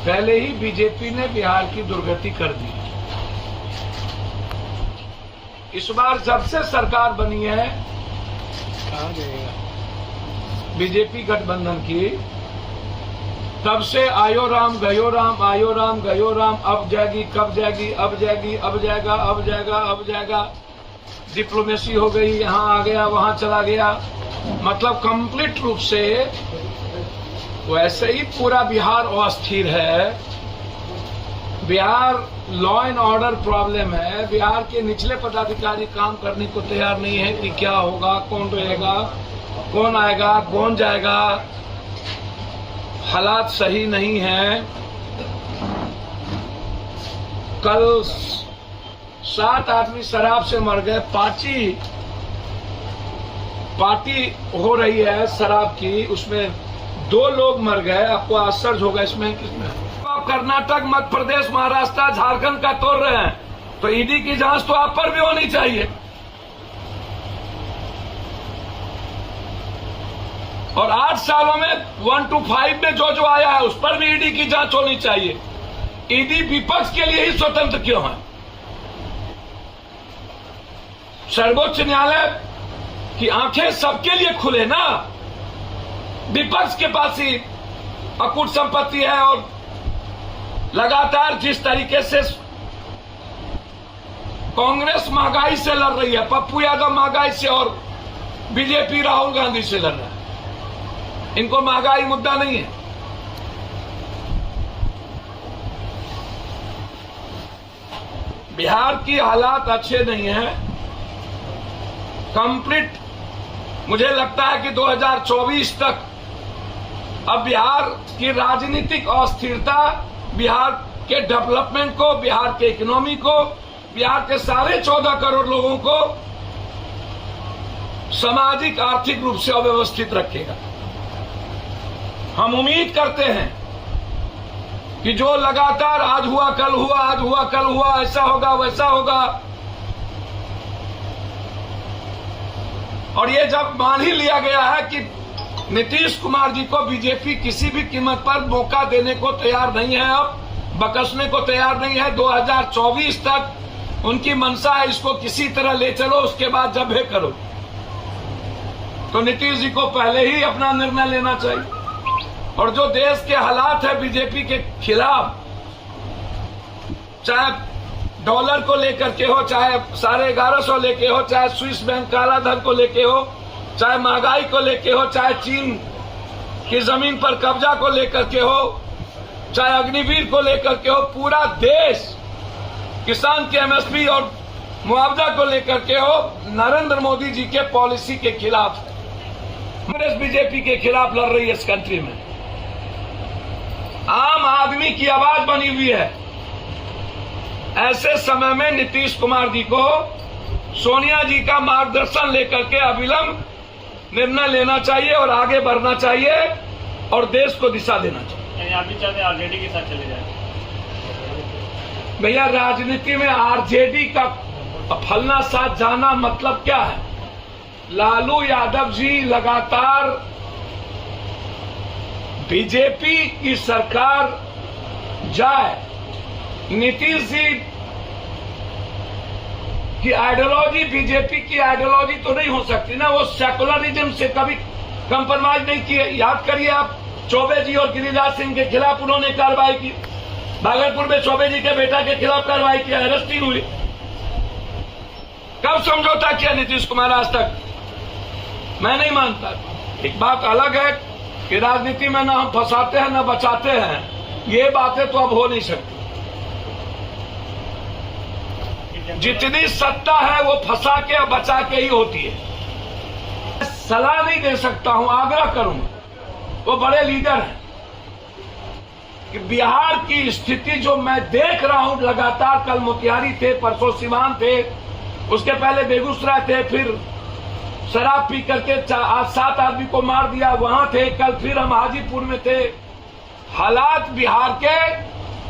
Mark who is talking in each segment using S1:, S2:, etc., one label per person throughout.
S1: पहले ही बीजेपी ने बिहार की दुर्गति कर दी। इस बार जब से सरकार बनी है बीजेपी गठबंधन की, तब से आयो राम गयो राम, आयो राम गयो राम, अब जाएगी कब जाएगी, अब जाएगी, अब जाएगा, अब जाएगा, अब जाएगा। डिप्लोमेसी हो गई, यहाँ आ गया, वहां चला गया। मतलब कंप्लीट रूप से वैसे ही पूरा बिहार अस्थिर है। Bihar law and order problem है। बिहार के निचले पदाधिकारी काम करने को तैयार नहीं है कि क्या होगा, कौन रहेगा, कौन आएगा, कौन जाएगा। हालात सही नहीं है। कल 7 आदमी शराब से मर गए। पार्टी हो रही है शराब की, उसमें 2 लोग मर गए। आपको आश्चर्य होगा इसमें किसमें। आप कर्नाटक, मध्य प्रदेश, महाराष्ट्र, झारखंड का तोड़ रहे हैं, तो ईडी की जांच तो आप पर भी होनी चाहिए। और 8 सालों में 1 to 5 में जो आया है, उस पर भी ईडी की जांच होनी चाहिए। ईडी विपक्ष के लिए ही स्वतंत्र क्यों है? सर्वोच्च न्यायालय की आंखें सबके लिए खुले ना। विपक्ष के पास ही अकूट संपत्ति है और लगातार जिस तरीके से कांग्रेस महंगाई से लड़ रही है, पप्पू यादव महंगाई से और बीजेपी राहुल गांधी से लड़ रहा है। इनको महंगाई मुद्दा नहीं है। बिहार की हालात अच्छे नहीं है। कंप्लीट मुझे लगता है कि 2024 तक अब बिहार की राजनीतिक अस्थिरता बिहार के डेवलपमेंट को, बिहार के इकोनॉमी को, बिहार के साढ़े 14 करोड़ लोगों को सामाजिक आर्थिक रूप से अव्यवस्थित रखेगा। हम उम्मीद करते हैं कि जो लगातार आज हुआ कल हुआ, आज हुआ कल हुआ, ऐसा होगा वैसा होगा, और ये जब मान ही लिया गया है कि नीतीश कुमार जी को बीजेपी किसी भी कीमत पर मौका देने को तैयार नहीं है, अब बकसने को तैयार नहीं है। 2024 तक उनकी मंशा है इसको किसी तरह ले चलो, उसके बाद जब है करो। तो नीतीश जी को पहले ही अपना निर्णय लेना चाहिए। और जो देश के हालात है बीजेपी के खिलाफ, चाहे डॉलर को लेकर के हो, चाहे 1150 लेके हो, चाहे स्विस बैंक काला धन को लेके हो, चाहे महंगाई को लेके हो, चाहे चीन की जमीन पर कब्जा को लेकर के हो, चाहे अग्निवीर को लेकर के हो, पूरा देश किसान के एमएसपी और मुआवजा को लेकर के हो, नरेंद्र मोदी जी के पॉलिसी के खिलाफ कांग्रेस बीजेपी के खिलाफ लड़ रही है इस कंट्री में। आम आदमी की आवाज बनी हुई है। ऐसे समय में नीतीश कुमार जी को सोनिया जी का मार्गदर्शन लेकर के अविलंब निर्णय लेना चाहिए और आगे बढ़ना चाहिए और देश को दिशा देना चाहिए।
S2: आप भी चाहते हैं आरजेडी के साथ चले जाए?
S1: भैया, राजनीति में आरजेडी का फलना साथ जाना मतलब क्या है? लालू यादव जी लगातार बीजेपी की सरकार जाए, नीतीश जी की आइडियोलॉजी बीजेपी की आइडियोलॉजी तो नहीं हो सकती ना। वो सेकुलरिज्म से कभी कंप्रोमाइज नहीं किए। याद करिए आप, चौबे जी और गिरिराज सिंह के खिलाफ उन्होंने कार्रवाई की। भागलपुर में चौबे जी के बेटा के खिलाफ कार्रवाई किया, अरेस्टिंग हुई। कब समझौता किया नीतीश कुमार आज तक? मैं नहीं मानता। एक बात अलग है कि राजनीति में ना हम फंसाते हैं ना बचाते हैं, ये बातें तो अब हो नहीं सकती। जितनी सत्ता है वो फंसा के और बचा के ही होती है। सलाह नहीं दे सकता हूं, आग्रह करूंगा, वो बड़े लीडर हैं, कि बिहार की स्थिति जो मैं देख रहा हूं लगातार, कल मोतिहारी थे, परसों सिवान थे, उसके पहले बेगूसराय थे, फिर शराब पी करके आज 7 आदमी को मार दिया, वहां थे, कल फिर हम हाजीपुर में थे। हालात बिहार के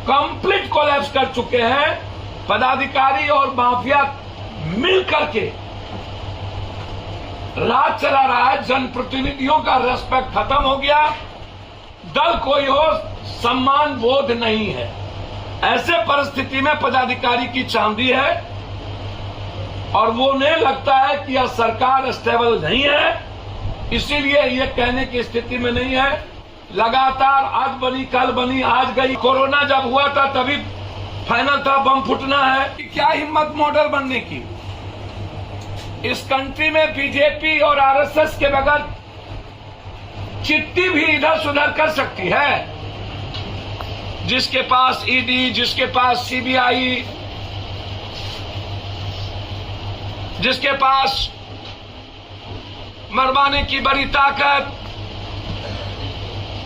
S1: कंप्लीट कोलैप्स कर चुके हैं। पदाधिकारी और माफिया मिल करके राज चला रहा है। जनप्रतिनिधियों का रेस्पेक्ट खत्म हो गया। दल कोई हो, सम्मान बोध नहीं है। ऐसे परिस्थिति में पदाधिकारी की चांदी है और वो उन्हें लगता है कि यह सरकार स्टेबल नहीं है, इसीलिए ये कहने की स्थिति में नहीं है। लगातार आज बनी, कल बनी, आज गई। कोरोना जब हुआ था तभी फाइनल था बम फूटना है। क्या हिम्मत मॉडल बनने की? इस कंट्री में बीजेपी और आरएसएस के बगैर चिट्ठी भी इधर सुधर कर सकती है। जिसके पास ईडी, जिसके पास सीबीआई, जिसके पास मरवाने की बड़ी ताकत,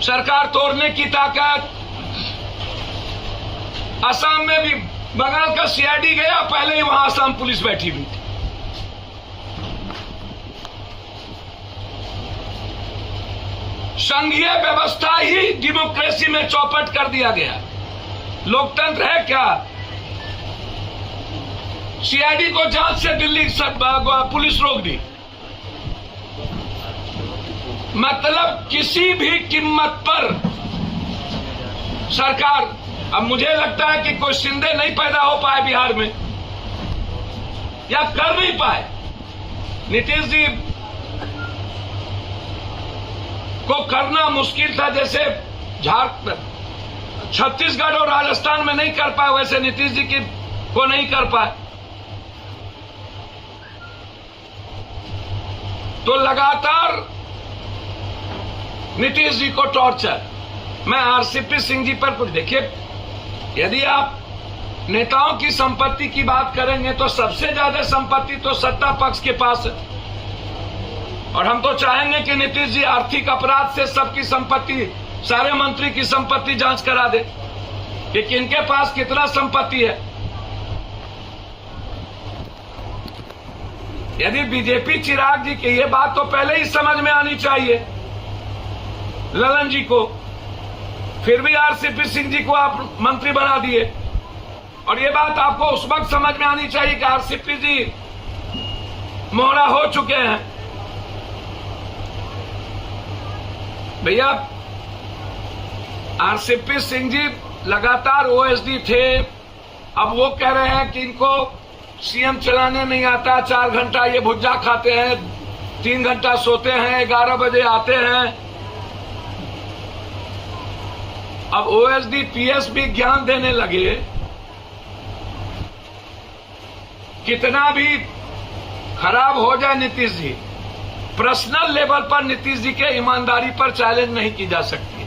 S1: सरकार तोड़ने की ताकत। असम में भी बंगाल का सीआईडी गया, पहले ही वहां असम पुलिस बैठी हुई थी। संघीय व्यवस्था ही डेमोक्रेसी में चौपट कर दिया गया। लोकतंत्र है क्या? सीआईडी को जांच से दिल्ली पुलिस रोक दी। मतलब किसी भी कीमत पर सरकार, अब मुझे लगता है कि कोई शिंदे नहीं पैदा हो पाए बिहार में या कर नहीं पाए। नीतीश जी को करना मुश्किल था, जैसे छत्तीसगढ़ और राजस्थान में नहीं कर पाए, वैसे नीतीश जी को नहीं कर पाए। तो लगातार नीतीश जी को टॉर्चर। मैं आरसीपी सिंह जी पर कुछ देखिए, यदि आप नेताओं की संपत्ति की बात करेंगे तो सबसे ज्यादा संपत्ति तो सत्ता पक्ष के पास है। और हम तो चाहेंगे कि नीतीश जी आर्थिक अपराध से सबकी संपत्ति, सारे मंत्री की संपत्ति जांच करा दे कि किनके पास कितना संपत्ति है। यदि बीजेपी चिराग जी की ये बात तो पहले ही समझ में आनी चाहिए ललन जी को, फिर भी आरसीपी सिंह जी को आप मंत्री बना दिए। और ये बात आपको उस वक्त समझ में आनी चाहिए कि आरसीपी जी मोहरा हो चुके हैं। भैया, आरसीपी सिंह जी लगातार ओएसडी थे, अब वो कह रहे हैं कि इनको सीएम चलाने नहीं आता। 4 घंटा ये भुज्जा खाते हैं, 3 घंटा सोते हैं, 11 बजे आते हैं। अब ओएसडी पीएस भी ज्ञान देने लगे। कितना भी खराब हो जाए नीतीश जी, पर्सनल लेवल पर नीतीश जी के ईमानदारी पर चैलेंज नहीं की जा सकती।